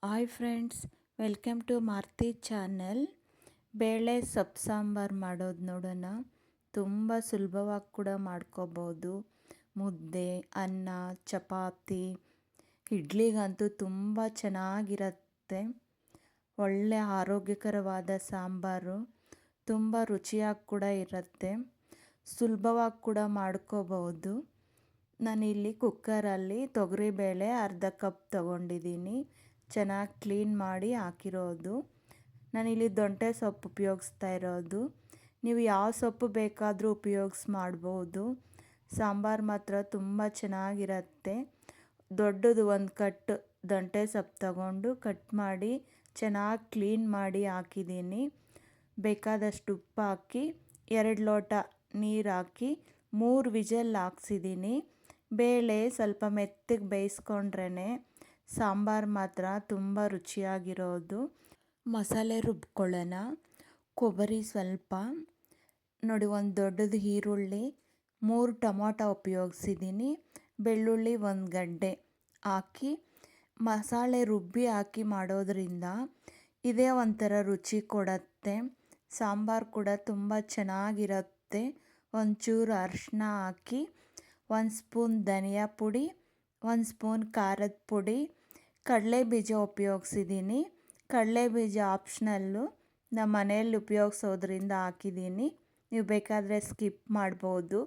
Hi friends, welcome to Maruti channel. ಬೇಳೆ ಸೊಪ್ಪು ಸಾಂಬಾರು ಮಾಡೋದು ನೋಡೋಣ. ತುಂಬ ಸುಲಭವಾಗಿ ಕೂಡ ಮಾಡ್ಕೋಬೋದು. ಮುದ್ದೆ, ಅನ್ನ, ಚಪಾತಿ, ಇಡ್ಲಿಗಂತೂ ತುಂಬ ಚೆನ್ನಾಗಿರುತ್ತೆ. ಒಳ್ಳೆ ಆರೋಗ್ಯಕರವಾದ ಸಾಂಬಾರು, ತುಂಬ ರುಚಿಯಾಗಿ ಕೂಡ ಇರುತ್ತೆ. ಸುಲಭವಾಗಿ ಕೂಡ ಮಾಡ್ಕೋಬೋದು. ನಾನಿಲ್ಲಿ ಕುಕ್ಕರಲ್ಲಿ ತೊಗರಿಬೇಳೆ ಅರ್ಧ ಕಪ್ ತೊಗೊಂಡಿದ್ದೀನಿ. ಚೆನ್ನಾಗಿ ಕ್ಲೀನ್ ಮಾಡಿ ಹಾಕಿರೋದು. ನಾನಿಲ್ಲಿ ದೊಂಟೆ ಸೊಪ್ಪು ಉಪಯೋಗಿಸ್ತಾ ಇರೋದು. ನೀವು ಯಾವ ಸೊಪ್ಪು ಬೇಕಾದರೂ ಮಾಡ್ಬೋದು. ಸಾಂಬಾರು ಮಾತ್ರ ತುಂಬ ಚೆನ್ನಾಗಿರುತ್ತೆ. ದೊಡ್ಡದು ಒಂದು ಕಟ್ ದೊಂಟೆ ಸೊಪ್ಪು ತಗೊಂಡು ಕಟ್ ಮಾಡಿ ಚೆನ್ನಾಗಿ ಕ್ಲೀನ್ ಮಾಡಿ ಹಾಕಿದ್ದೀನಿ. ಬೇಕಾದಷ್ಟು ಉಪ್ಪು ಹಾಕಿ 2 ಲೋಟ ನೀರು ಹಾಕಿ 3 ವಿಜಲ್ ಹಾಕ್ಸಿದ್ದೀನಿ. ಬೇಳೆ ಸ್ವಲ್ಪ ಮೆತ್ತಗೆ ಬೇಯಿಸ್ಕೊಂಡ್ರೇ ಸಾಂಬಾರು ಮಾತ್ರ ತುಂಬ ರುಚಿಯಾಗಿರೋದು. ಮಸಾಲೆ ರುಬ್ಕೊಳ್ಳೋಣ. ಕೊಬ್ಬರಿ ಸ್ವಲ್ಪ ನೋಡಿ, ಒಂದು ದೊಡ್ಡದು ಈರುಳ್ಳಿ, 3 ಟೊಮೊಟೊ ಉಪಯೋಗಿಸಿದ್ದೀನಿ. ಬೆಳ್ಳುಳ್ಳಿ 1 ಗಡ್ಡೆ ಹಾಕಿ ಮಸಾಲೆ ರುಬ್ಬಿ ಹಾಕಿ ಮಾಡೋದ್ರಿಂದ ಇದೇ ಒಂಥರ ರುಚಿ ಕೊಡುತ್ತೆ. ಸಾಂಬಾರು ಕೂಡ ತುಂಬ ಚೆನ್ನಾಗಿರುತ್ತೆ. ಒಂಚೂರು ಅರಿಶಿನ ಹಾಕಿ, 1 ಸ್ಪೂನ್ ಧನಿಯಾ ಪುಡಿ, 1 ಸ್ಪೂನ್ ಖಾರದ ಪುಡಿ, ಕಡಲೆ ಬೀಜ ಉಪಯೋಗಿಸಿದ್ದೀನಿ. ಕಡಲೆ ಬೀಜ ಆಪ್ಷನಲ್ಲು, ನಮ್ಮ ಮನೆಯಲ್ಲಿ ಉಪಯೋಗಿಸೋದ್ರಿಂದ ಹಾಕಿದ್ದೀನಿ. ನೀವು ಬೇಕಾದರೆ ಸ್ಕಿಪ್ ಮಾಡ್ಬೋದು.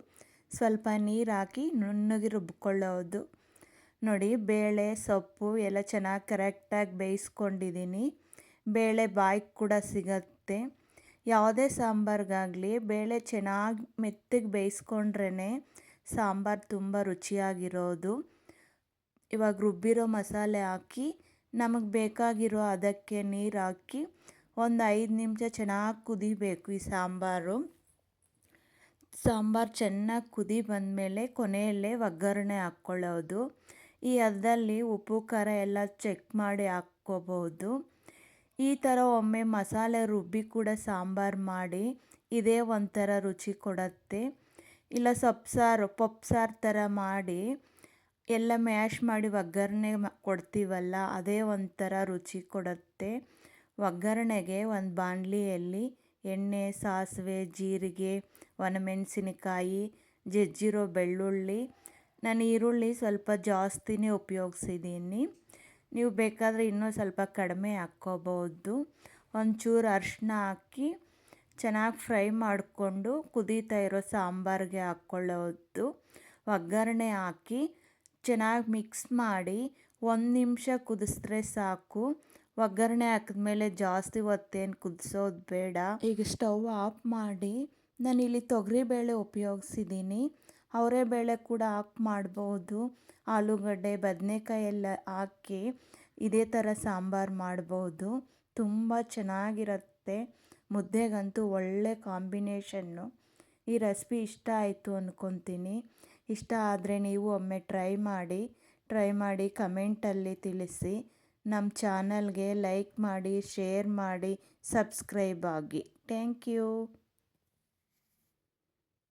ಸ್ವಲ್ಪ ನೀರು ಹಾಕಿ ನುಣ್ಣಗೆ ರುಬ್ಕೊಳ್ಳೋದು. ನೋಡಿ, ಬೇಳೆ ಸೊಪ್ಪು ಎಲ್ಲ ಚೆನ್ನಾಗಿ ಕರೆಕ್ಟಾಗಿ ಬೇಯಿಸ್ಕೊಂಡಿದ್ದೀನಿ. ಬೇಳೆ ಬಾಯಿಗೆ ಕೂಡ ಸಿಗತ್ತೆ. ಯಾವುದೇ ಸಾಂಬಾರಿಗಾಗಲಿ ಬೇಳೆ ಚೆನ್ನಾಗಿ ಮೆತ್ತಗೆ ಬೇಯಿಸ್ಕೊಂಡ್ರೇ ಸಾಂಬಾರು ತುಂಬ ರುಚಿಯಾಗಿರೋದು. ಇವಾಗ ರುಬ್ಬಿರೋ ಮಸಾಲೆ ಹಾಕಿ ನಮಗೆ ಬೇಕಾಗಿರೋ ಅದಕ್ಕೆ ನೀರು ಹಾಕಿ ಒಂದು 5 ನಿಮಿಷ ಚೆನ್ನಾಗಿ ಕುದಿಬೇಕು ಈ ಸಾಂಬಾರು. ಸಾಂಬಾರು ಚೆನ್ನಾಗಿ ಕುದಿ ಬಂದಮೇಲೆ ಕೊನೆಯಲ್ಲೇ ಒಗ್ಗರಣೆ ಹಾಕ್ಕೊಳ್ಳೋದು. ಈ ಹದದಲ್ಲಿ ಉಪ್ಪು ಖಾರ ಎಲ್ಲ ಚೆಕ್ ಮಾಡಿ ಹಾಕ್ಕೋಬೋದು. ಈ ಥರ ಒಮ್ಮೆ ಮಸಾಲೆ ರುಬ್ಬಿ ಕೂಡ ಸಾಂಬಾರು ಮಾಡಿ, ಇದೇ ಒಂಥರ ರುಚಿ ಕೊಡುತ್ತೆ. ಇಲ್ಲ ಪಪ್ಪು ಸಾರು ಥರ ಮಾಡಿ ಎಲ್ಲ ಮ್ಯಾಶ್ ಮಾಡಿ ಒಗ್ಗರಣೆ ಕೊಡ್ತೀವಲ್ಲ, ಅದೇ ಒಂಥರ ರುಚಿ ಕೊಡುತ್ತೆ. ಒಗ್ಗರಣೆಗೆ ಒಂದು ಬಾಣಲಿಯಲ್ಲಿ ಎಣ್ಣೆ, ಸಾಸಿವೆ, ಜೀರಿಗೆ, ಒಣಮೆಣಸಿನಕಾಯಿ, ಜಜ್ಜಿರೋ ಬೆಳ್ಳುಳ್ಳಿ. ನಾನು ಈರುಳ್ಳಿ ಸ್ವಲ್ಪ ಜಾಸ್ತಿನೇ ಉಪಯೋಗಿಸಿದ್ದೀನಿ. ನೀವು ಬೇಕಾದರೆ ಇನ್ನೂ ಸ್ವಲ್ಪ ಕಡಿಮೆ ಹಾಕ್ಕೋಬೋದು. ಒಂಚೂರು ಅರಿಶಿನ ಹಾಕಿ ಚೆನ್ನಾಗಿ ಫ್ರೈ ಮಾಡಿಕೊಂಡು ಕುದೀತಾ ಇರೋ ಸಾಂಬಾರಿಗೆ ಹಾಕ್ಕೊಳ್ಳೋದು. ಒಗ್ಗರಣೆ ಹಾಕಿ ಚೆನ್ನಾಗಿ ಮಿಕ್ಸ್ ಮಾಡಿ 1 ನಿಮಿಷ ಕುದಿಸಿದ್ರೆ ಸಾಕು. ಒಗ್ಗರಣೆ ಹಾಕಿದ್ಮೇಲೆ ಜಾಸ್ತಿ ಹೊತ್ತೇನು ಕುದಿಸೋದು ಬೇಡ. ಈಗ ಸ್ಟವ್ ಆಫ್ ಮಾಡಿ, ನಾನಿಲ್ಲಿ ತೊಗರಿಬೇಳೆ ಉಪಯೋಗಿಸಿದ್ದೀನಿ. ಅವರೆಬೇಳೆ ಕೂಡ ಹಾಕಿ ಮಾಡ್ಬೋದು. ಆಲೂಗಡ್ಡೆ, ಬದನೆಕಾಯಿ ಎಲ್ಲ ಹಾಕಿ ಇದೇ ಥರ ಸಾಂಬಾರು ಮಾಡ್ಬೋದು. ತುಂಬ ಚೆನ್ನಾಗಿರುತ್ತೆ. ಮುದ್ದೆಗಂತೂ ಒಳ್ಳೆ ಕಾಂಬಿನೇಷನ್ನು. ಈ ರೆಸಿಪಿ ಇಷ್ಟ ಆಯಿತು ಅಂದ್ಕೊತೀನಿ. ಇಷ್ಟ ಆದರೆ ನೀವು ಒಮ್ಮೆ ಟ್ರೈ ಮಾಡಿ ಕಮೆಂಟಲ್ಲಿ ತಿಳಿಸಿ. ನಮ್ಮ ಚಾನಲ್ಗೆ ಲೈಕ್ ಮಾಡಿ, ಶೇರ್ ಮಾಡಿ, ಸಬ್ಸ್ಕ್ರೈಬ್ ಆಗಿ. Thank you.